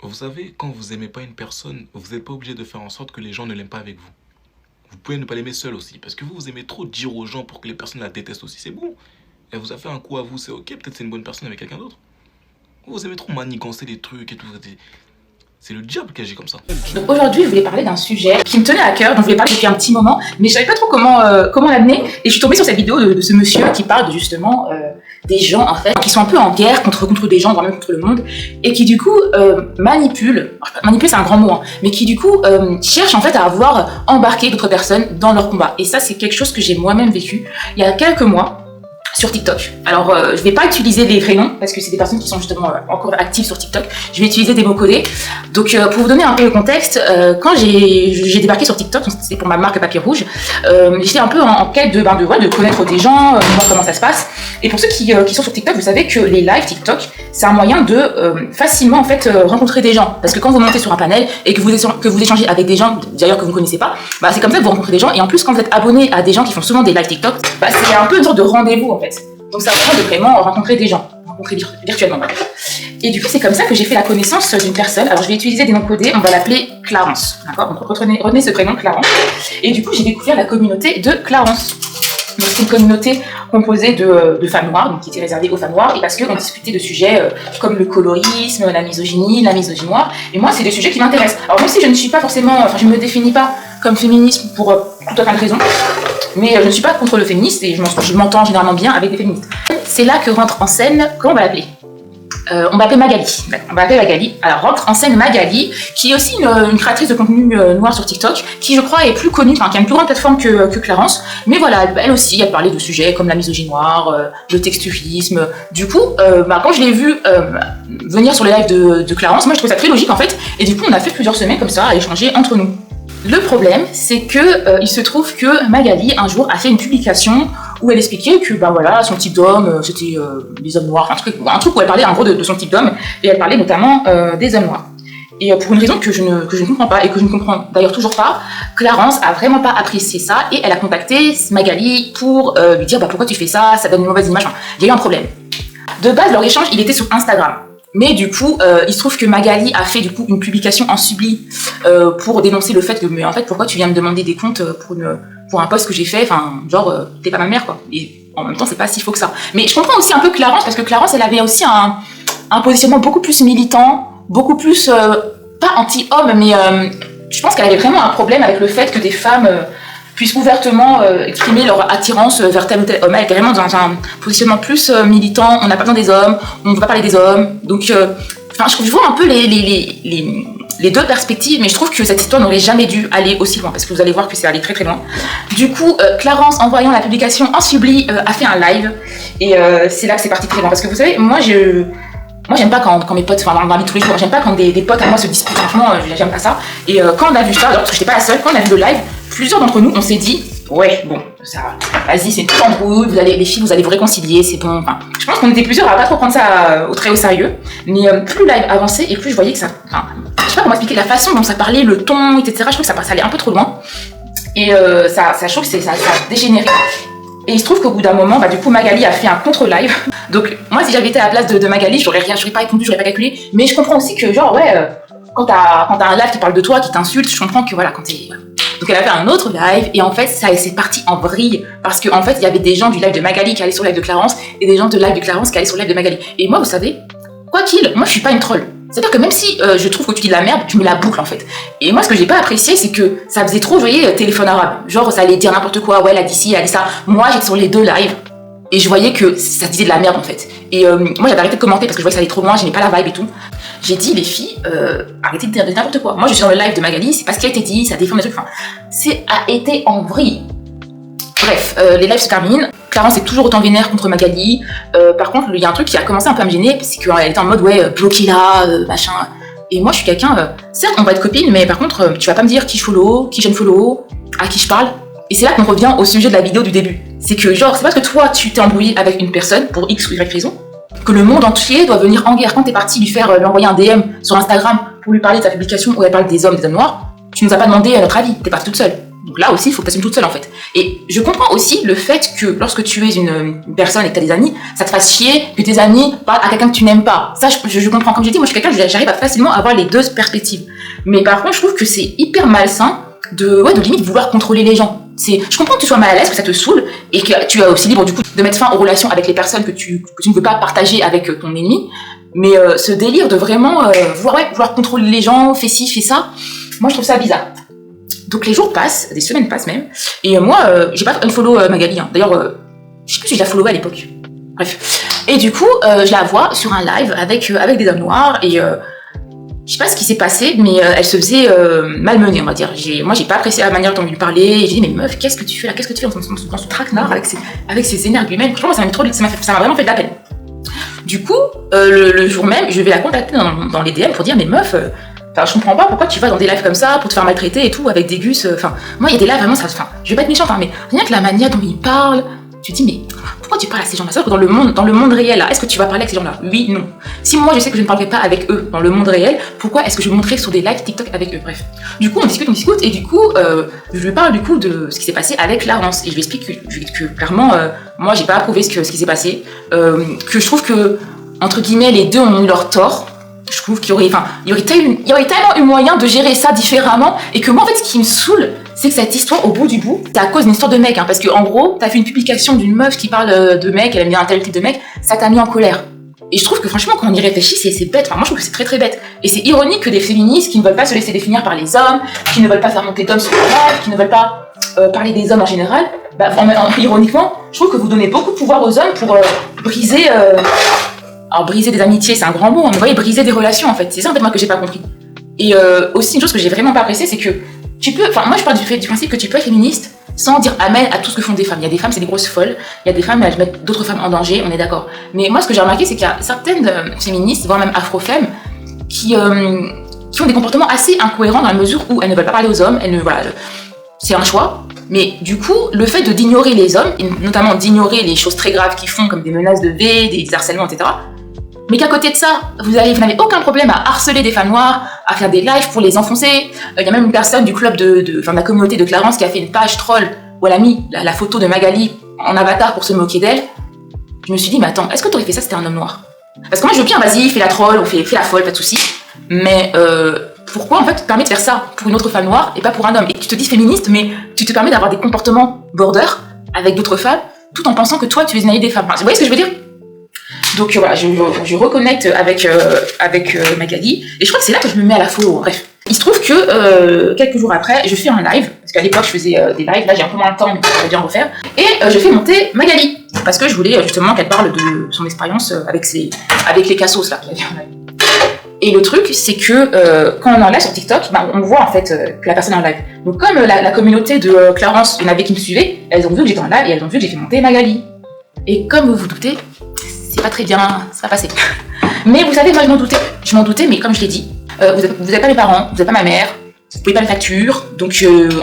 Vous savez, quand vous aimez pas une personne, vous n'êtes pas obligé de faire en sorte que les gens ne l'aiment pas avec vous. Vous pouvez ne pas l'aimer seul aussi, parce que vous aimez trop dire aux gens pour que les personnes la détestent aussi. C'est bon. Elle vous a fait un coup à vous, c'est ok. Peut-être c'est une bonne personne avec quelqu'un d'autre. Vous aimez trop manigancer les trucs et tout. C'est le diable qui agit comme ça. Donc aujourd'hui, je voulais parler d'un sujet qui me tenait à cœur, dont je voulais parler depuis un petit moment, mais je savais pas trop comment l'amener. Et je suis tombée sur cette vidéo de ce monsieur qui parle justement des gens en fait qui sont un peu en guerre contre des gens, voire même contre le monde, et qui du coup manipulent c'est un grand mot, hein, mais qui du coup cherchent en fait à avoir embarqué d'autres personnes dans leur combat. Et ça, c'est quelque chose que j'ai moi-même vécu il y a quelques mois. Sur TikTok. Alors, je vais pas utiliser les vrais noms parce que c'est des personnes qui sont justement encore actives sur TikTok. Je vais utiliser des mots codés. Donc, pour vous donner un peu le contexte, quand j'ai débarqué sur TikTok, c'était pour ma marque Papier Rouge, j'étais un peu en quête de connaître des gens, de voir comment ça se passe. Et pour ceux qui sont sur TikTok, vous savez que les lives TikTok, c'est un moyen de facilement en fait rencontrer des gens. Parce que quand vous montez sur un panel et que vous échangez avec des gens d'ailleurs que vous ne connaissez pas, bah c'est comme ça que vous rencontrez des gens. Et en plus, quand vous êtes abonné à des gens qui font souvent des lives TikTok, bah c'est un peu une sorte de rendez-vous en fait. Donc ça permet de vraiment rencontrer des gens, rencontrer virtuellement. Et du coup, c'est comme ça que j'ai fait la connaissance d'une personne. Alors je vais utiliser des noms codés, on va l'appeler Clarence. D'accord ? Donc retenez ce prénom, Clarence. Et du coup, j'ai découvert la communauté de Clarence. Donc c'est une communauté composée de femmes noires, donc qui était réservée aux femmes noires, et parce qu'on discutait de sujets comme le colorisme, la misogynie noire. Et moi, c'est des sujets qui m'intéressent. Alors même si je ne suis pas forcément, enfin je ne me définis pas comme féministe pour toute autre raison, mais je ne suis pas contre le féministe et je m'entends généralement bien avec des féministes. C'est là que rentre en scène, comment on va l'appeler ? On va appeler Magali. Alors rentre en scène Magali, qui est aussi une créatrice de contenu noir sur TikTok, qui je crois est plus connue, enfin qui a une plus grande plateforme que Clarence. Mais voilà, elle aussi, elle parlait de sujets comme la misogynie noire, le texturisme. Du coup, quand je l'ai vue venir sur les lives de Clarence, moi je trouvais ça très logique en fait. Et du coup, on a fait plusieurs semaines comme ça à échanger entre nous. Le problème, c'est que il se trouve que Magali un jour a fait une publication où elle expliquait que son type d'homme c'était les hommes noirs, un truc où elle parlait en gros de son type d'homme, et elle parlait notamment des hommes noirs. Et pour une raison que je ne comprends pas et que je ne comprends d'ailleurs toujours pas, Clarence a vraiment pas apprécié ça et elle a contacté Magali pour lui dire pourquoi tu fais ça, ça donne une mauvaise image. Enfin, il y a eu un problème. De base, leur échange il était sur Instagram. Mais du coup, il se trouve que Magali a fait du coup une en Subli pour dénoncer le fait que, mais en fait, pourquoi tu viens me demander des comptes pour un post que j'ai fait, enfin, genre, t'es pas ma mère, quoi. Et en même temps, c'est pas si faux que ça. Mais je comprends aussi un peu Clarence, parce que Clarence, elle avait aussi un positionnement beaucoup plus militant, beaucoup plus, pas anti-homme, mais je pense qu'elle avait vraiment un problème avec le fait que des femmes puissent ouvertement exprimer leur attirance vers tel ou tel homme. Elle était vraiment dans un positionnement plus militant, on n'a pas besoin des hommes, on ne veut pas parler des hommes. Donc, je vois un peu les deux perspectives, mais je trouve que cette histoire n'aurait jamais dû aller aussi loin, parce que vous allez voir que c'est allé très très loin. Du coup, Clarence, en voyant la publication en Subli, a fait un live, et c'est là que c'est parti très loin. Parce que vous savez, moi j'aime pas quand mes potes, enfin dans la vie de tous les jours, j'aime pas quand des potes à moi se disputent, franchement, j'aime pas ça. Et quand on a vu ça, alors parce que j'étais pas la seule, quand on a vu le live, plusieurs d'entre nous, on s'est dit, ouais, bon, ça, vas-y, c'est une petite embrouille, les filles, vous allez vous réconcilier, c'est bon. Enfin, je pense qu'on était plusieurs à pas trop prendre ça au sérieux, mais plus le live avançait et plus je voyais que ça, je sais pas comment expliquer la façon dont ça parlait, le ton, etc. Je trouve que ça allait un peu trop loin, et je trouve que ça a dégénéré. Et il se trouve qu'au bout d'un moment, du coup, Magali a fait un contre-live. Donc, moi, si j'avais été à la place de Magali, j'aurais pas répondu, j'aurais pas calculé. Mais je comprends aussi que, quand t'as un live qui parle de toi, qui t'insulte, je comprends que, quand t'es... Donc, elle a fait un autre live, et en fait, c'est parti en vrille. Parce qu'en fait, il y avait des gens du live de Magali qui allaient sur le live de Clarence, et des gens de live de Clarence qui allaient sur le live de Magali. Et moi, vous savez, moi, je suis pas une troll. C'est-à-dire que même si je trouve que tu dis de la merde, tu me la boucles en fait. Et moi, ce que j'ai pas apprécié, c'est que ça faisait trop, vous voyez, téléphone arabe. Genre, ça allait dire n'importe quoi, ouais, elle a dit ci, elle a dit ça. Moi, j'étais sur les deux lives et je voyais que ça disait de la merde en fait. Et moi, j'avais arrêté de commenter parce que je voyais que ça allait trop loin, j'aimais pas la vibe et tout. J'ai dit, les filles, arrêtez de dire n'importe quoi. Moi, je suis dans le live de Magali, c'est pas ce qui a été dit, ça défend des trucs. Enfin, a été en vrille. Bref, les lives se terminent. Clarence est toujours autant vénère contre Magali. Par contre, il y a un truc qui a commencé un peu à me gêner, c'est qu'elle était en mode, ouais, bloquez-la, machin. Et moi, je suis quelqu'un, certes, on va être copines, mais par contre, tu vas pas me dire qui je follow, qui je ne follow, à qui je parle. Et c'est là qu'on revient au sujet de la vidéo du début. C'est que, c'est parce que toi, tu t'es embrouillé avec une personne pour X ou Y raison, que le monde entier doit venir en guerre. Quand t'es parti lui envoyer un DM sur Instagram pour lui parler de ta publication où elle parle des hommes noirs, tu nous as pas demandé notre avis, t'es partie toute seule. Donc là aussi, il faut que tu t'assumes toute seule en fait. Et je comprends aussi le fait que lorsque tu es une personne et que tu as des amis, ça te fasse chier que tes amis parlent à quelqu'un que tu n'aimes pas. Ça, je comprends. Comme j'ai dit, moi je suis quelqu'un, j'arrive à facilement avoir les deux perspectives. Mais par contre, je trouve que c'est hyper malsain de limite vouloir contrôler les gens. Je comprends que tu sois mal à l'aise, que ça te saoule, et que tu es aussi libre du coup de mettre fin aux relations avec les personnes que tu ne veux pas partager avec ton ennemi. Mais ce délire de vraiment vouloir contrôler les gens, fais ci, fais ça, moi je trouve ça bizarre. Donc les jours passent, des semaines passent même, et moi j'ai pas unfollow Magali, hein. D'ailleurs je sais plus si je la followais à l'époque. Bref. Et du coup je la vois sur un live avec des hommes noirs, et je sais pas ce qui s'est passé, mais elle se faisait malmener, on va dire. Moi j'ai pas apprécié la manière dont elle lui parlait, et j'ai dit mais meuf, qu'est-ce que tu fais là, qu'est-ce que tu fais dans ce traquenard avec ses énergumènes. Franchement ça m'a vraiment fait de la peine. Du coup, le jour même, je vais la contacter dans les DM pour dire mais meuf, je comprends pas pourquoi tu vas dans des lives comme ça pour te faire maltraiter et tout avec des gus. Moi il y a des lives vraiment je vais pas être méchante, mais rien que la manière dont ils parlent, tu te dis mais pourquoi tu parles à ces gens-là? C'est-à-dire que dans le monde réel là, est-ce que tu vas parler avec ces gens-là? Oui, non. Si moi je sais que je ne parlerai pas avec eux dans le monde réel, pourquoi est-ce que je me montrerai sur des lives TikTok avec eux? Bref. Du coup on discute et du coup je lui parle du coup de ce qui s'est passé avec Clarence et je lui explique que clairement moi j'ai pas approuvé ce qui s'est passé, que je trouve que entre guillemets les deux ont eu leur tort. Je trouve qu'il y aurait tellement eu moyen de gérer ça différemment, et que moi en fait ce qui me saoule c'est que cette histoire au bout du bout c'est à cause d'une histoire de mec, hein, parce que en gros t'as fait une publication d'une meuf qui parle de mec, elle aime bien un tel type de mec, ça t'a mis en colère. Et je trouve que franchement quand on y réfléchit c'est bête, moi je trouve que c'est très très bête, et c'est ironique que des féministes qui ne veulent pas se laisser définir par les hommes, qui ne veulent pas faire monter d'hommes sur le live, qui ne veulent pas parler des hommes en général, ironiquement je trouve que vous donnez beaucoup de pouvoir aux hommes pour briser alors briser des amitiés c'est un grand mot, mais vous voyez, briser des relations en fait, c'est ça en fait moi que j'ai pas compris. Et aussi une chose que j'ai vraiment pas appréciée, c'est que moi je parle du principe que tu peux être féministe sans dire amen à tout ce que font des femmes. Il y a des femmes c'est des grosses folles, il y a des femmes elles mettent d'autres femmes en danger, on est d'accord. Mais moi ce que j'ai remarqué c'est qu'il y a certaines féministes, voire même afro-femmes, qui ont des comportements assez incohérents dans la mesure où elles ne veulent pas parler aux hommes, c'est un choix. Mais du coup, le fait d'ignorer les hommes, et notamment d'ignorer les choses très graves qu'ils font, comme des menaces de V, des harcèlements, etc., mais qu'à côté de ça, vous n'avez aucun problème à harceler des femmes noires, à faire des lives pour les enfoncer. Il y a même une personne du club de la communauté de Clarence qui a fait une page troll où elle a mis la photo de Magali en avatar pour se moquer d'elle. Je me suis dit, mais attends, est-ce que t'aurais fait ça si t'étais un homme noir? Parce que moi je veux bien, vas-y, fais la troll, fais la folle, pas de soucis. Mais pourquoi en fait tu te permets de faire ça pour une autre femme noire et pas pour un homme? Et tu te dis féministe, mais tu te permets d'avoir des comportements border avec d'autres femmes, tout en pensant que toi tu es une alliée des femmes. Vous voyez ce que je veux dire? Donc voilà, je reconnecte avec Magali, et je crois que c'est là que je me mets à la follow. Bref, il se trouve que quelques jours après, je fais un live, parce qu'à l'époque je faisais des lives, là j'ai un peu moins de temps, mais je vais bien refaire, et je fais monter Magali, parce que je voulais justement qu'elle parle de son expérience avec les cassos là. Et le truc, c'est que quand on est en live sur TikTok, on voit en fait que la personne est en live. Donc comme la communauté de Clarence, il y en avait qui me suivaient, elles ont vu que j'étais en live et elles ont vu que j'ai fait monter Magali. Et comme vous vous doutez, c'est pas très bien, ça va passer. Mais vous savez, moi je m'en doutais, mais comme je l'ai dit, vous n'êtes pas mes parents, vous n'êtes pas ma mère, vous pouvez pas me facture, donc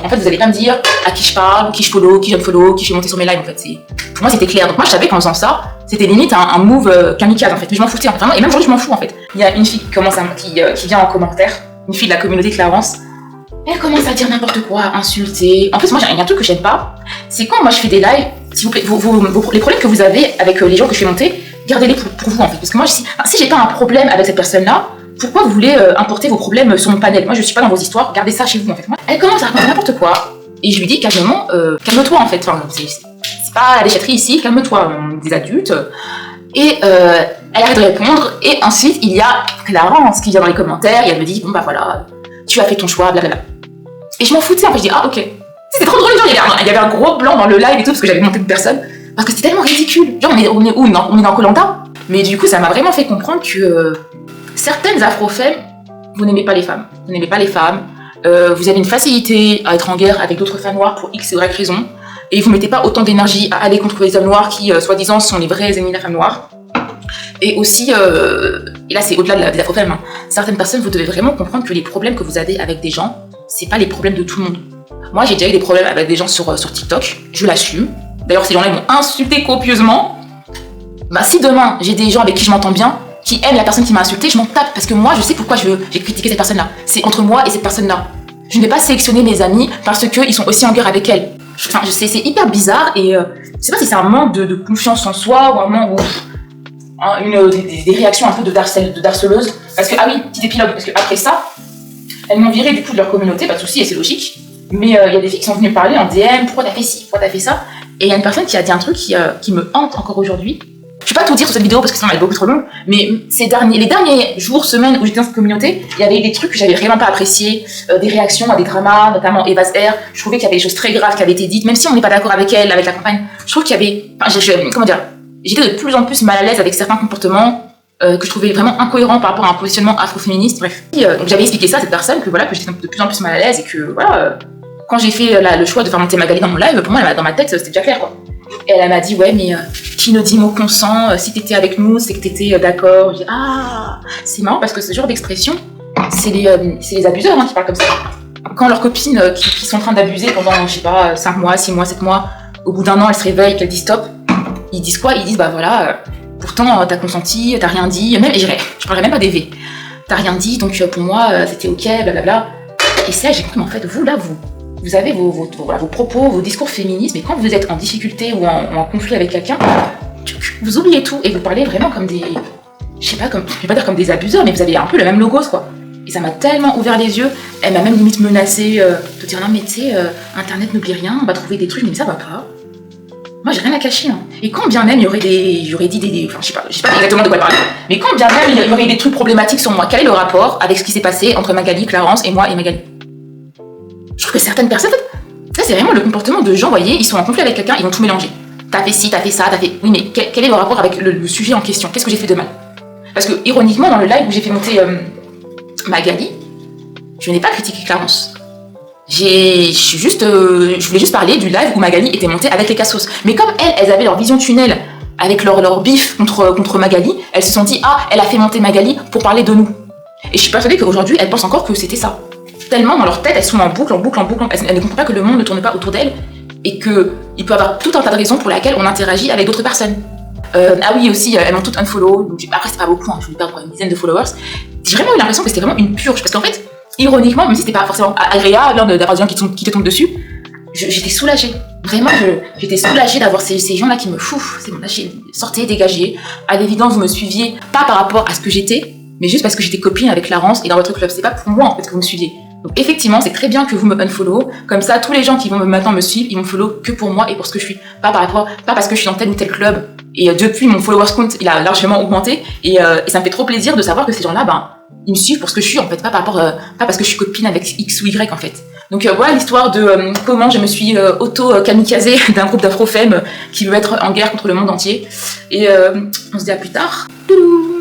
en fait vous allez pas me dire à qui je parle, qui je follow, qui je me follow, qui je fais monter sur mes lives en fait. Pour moi c'était clair, donc moi je savais qu'en faisant ça, c'était limite un move kamikaze en fait, mais je m'en foutais, vraiment, et même aujourd'hui je m'en fous en fait. Il y a une fille qui vient en commentaire, une fille de la communauté Clarence, elle commence à dire n'importe quoi, insulter. En plus moi il y a un truc que j'aime pas, c'est quand moi je fais des lives, s'il vous plaît, les problèmes que vous avez avec les gens que je fais monter, gardez-les pour vous en fait, parce que moi si j'ai pas un problème avec cette personne là, pourquoi vous voulez importer vos problèmes sur mon panel? Moi je suis pas dans vos histoires, gardez ça chez vous en fait. Moi, elle commence à raconter n'importe quoi, et je lui dis calmement, calme-toi en fait, enfin, c'est pas la déchetterie ici, calme-toi, on est des adultes. Et elle arrête de répondre, et ensuite il y a Clarence qui vient dans les commentaires, et elle me dit bon bah voilà, tu as fait ton choix, blablabla. Et je m'en foutais en fait, je dis ah ok. C'était trop drôle, genre il y avait un gros blanc dans le live et tout, parce que j'avais monté de personnes, parce que c'était tellement ridicule. Genre on est où? Non, on est dans Koh-Lanta. Mais du coup ça m'a vraiment fait comprendre que certaines afro-femmes, vous n'aimez pas les femmes. Vous n'aimez pas les femmes, vous avez une facilité à être en guerre avec d'autres femmes noires pour X et Y raison, et vous mettez pas autant d'énergie à aller contre les hommes noirs qui, soi-disant, sont les vrais ennemis de la femme noire. Et aussi, et là c'est au-delà des afro-femmes, hein, certaines personnes, vous devez vraiment comprendre que les problèmes que vous avez avec des gens, c'est pas les problèmes de tout le monde. Moi j'ai déjà eu des problèmes avec des gens sur TikTok, je l'assume. D'ailleurs ces gens-là ils m'ont insulté copieusement. Bah si demain j'ai des gens avec qui je m'entends bien, qui aiment la personne qui m'a insulté, je m'en tape, parce que moi je sais pourquoi j'ai critiqué cette personne-là. C'est entre moi et cette personne-là. je n'ai pas sélectionné mes amis parce qu'ils sont aussi en guerre avec elles. Enfin, je sais, c'est hyper bizarre et je sais pas si c'est un manque de confiance en soi ou un manque des réactions un peu de harceleuse. Parce que, ah oui, petit épilogue, parce que après ça, elles m'ont viré du coup de leur communauté, pas de souci, et c'est logique. Mais il y a des filles qui sont venues me parler en DM, pourquoi t'as fait ci, pourquoi t'as fait ça. Et il y a une personne qui a dit un truc qui me hante encore aujourd'hui. Je vais pas tout dire sur cette vidéo parce que sinon elle est beaucoup trop longue, mais les derniers jours, semaines où j'étais dans cette communauté, il y avait des trucs que j'avais vraiment pas appréciés, des réactions à des dramas, notamment Eva's Air. Je trouvais qu'il y avait des choses très graves qui avaient été dites, même si on n'est pas d'accord avec elle, avec la campagne. Je trouve qu'il y avait, comment dire, j'étais de plus en plus mal à l'aise avec certains comportements que je trouvais vraiment incohérents par rapport à un positionnement afroféministe. Bref, donc j'avais expliqué ça à cette personne que voilà, que j'étais de plus en plus mal à l'aise et que voilà, quand j'ai fait le choix de faire monter Magali dans mon live, pour moi, dans ma tête, c'était déjà clair quoi. Et elle m'a dit ouais mais qui ne dit mot consent, si t'étais avec nous c'est que t'étais d'accord. J'ai dit ah c'est marrant parce que ce genre d'expression c'est les abuseurs qui parlent comme ça. Quand leurs copines qui sont en train d'abuser pendant je sais pas 5 mois, 6 mois, 7 mois, au bout d'un an elles se réveillent, qu'elles disent stop, ils disent quoi? Ils disent bah voilà pourtant t'as consenti, t'as rien dit, même, et je parlerai même pas des V, t'as rien dit donc pour moi c'était ok blablabla. Et c'est là j'ai compris mais en fait vous avez vos propos, vos discours féministes, mais quand vous êtes en difficulté ou en conflit avec quelqu'un, vous oubliez tout et vous parlez vraiment comme des... je vais pas dire comme des abuseurs, mais vous avez un peu le même logos, quoi. Et ça m'a tellement ouvert les yeux, elle m'a même limite menacé de dire non mais tu sais, Internet n'oublie rien, on va trouver des trucs, mais ça va pas. Moi j'ai rien à cacher, hein. Et quand bien même j'aurais dit des... Enfin je sais pas exactement de quoi parler, mais quand bien même il y aurait des trucs problématiques sur moi, quel est le rapport avec ce qui s'est passé entre Magali, Clarence et moi et Magali? Je trouve que certaines personnes, ça c'est vraiment le comportement de gens, vous voyez, ils sont en conflit avec quelqu'un, ils vont tout mélanger. T'as fait ci, t'as fait ça, t'as fait... Oui mais quel est le rapport avec le sujet en question? Qu'est-ce que j'ai fait de mal? Parce que ironiquement dans le live où j'ai fait monter Magali, je n'ai pas critiqué Clarence. Je voulais juste parler du live où Magali était montée avec les cassos. Mais comme elles avaient leur vision tunnel avec leur bif contre Magali, elles se sont dit ah elle a fait monter Magali pour parler de nous. Et je suis persuadée qu'aujourd'hui elles pensent encore que c'était ça. Tellement dans leur tête, elles sont en boucle. Elles ne comprennent pas que le monde ne tourne pas autour d'elles et qu'il peut y avoir tout un tas de raisons pour lesquelles on interagit avec d'autres personnes. Ah oui, aussi, elles m'ont toutes unfollow. Donc, après, c'est pas beaucoup, hein, je vais perdre une dizaine de followers. J'ai vraiment eu l'impression que c'était vraiment une purge. Parce qu'en fait, ironiquement, même si c'était pas forcément agréable d'avoir des gens qui te tombent dessus, j'étais soulagée. Vraiment, j'étais soulagée d'avoir ces gens-là qui me c'est bon, lâchez, sortez, dégagez. À l'évidence, vous me suiviez, pas par rapport à ce que j'étais, mais juste parce que j'étais copine avec Clarence et dans votre club. C'est pas pour moi, en fait, que vous me suiviez. Donc effectivement, c'est très bien que vous me unfollow. Comme ça, tous les gens qui vont maintenant me suivre, ils vont follow que pour moi et pour ce que je suis. Pas parce que je suis dans tel ou tel club. Et depuis, mon followers count, il a largement augmenté. Et ça me fait trop plaisir de savoir que ces gens-là, ils me suivent pour ce que je suis, en fait. Pas parce que je suis copine avec X ou Y, en fait. Donc voilà l'histoire de comment je me suis auto-kamikazée d'un groupe d'afro-femmes qui veut être en guerre contre le monde entier. Et on se dit à plus tard. Toulou.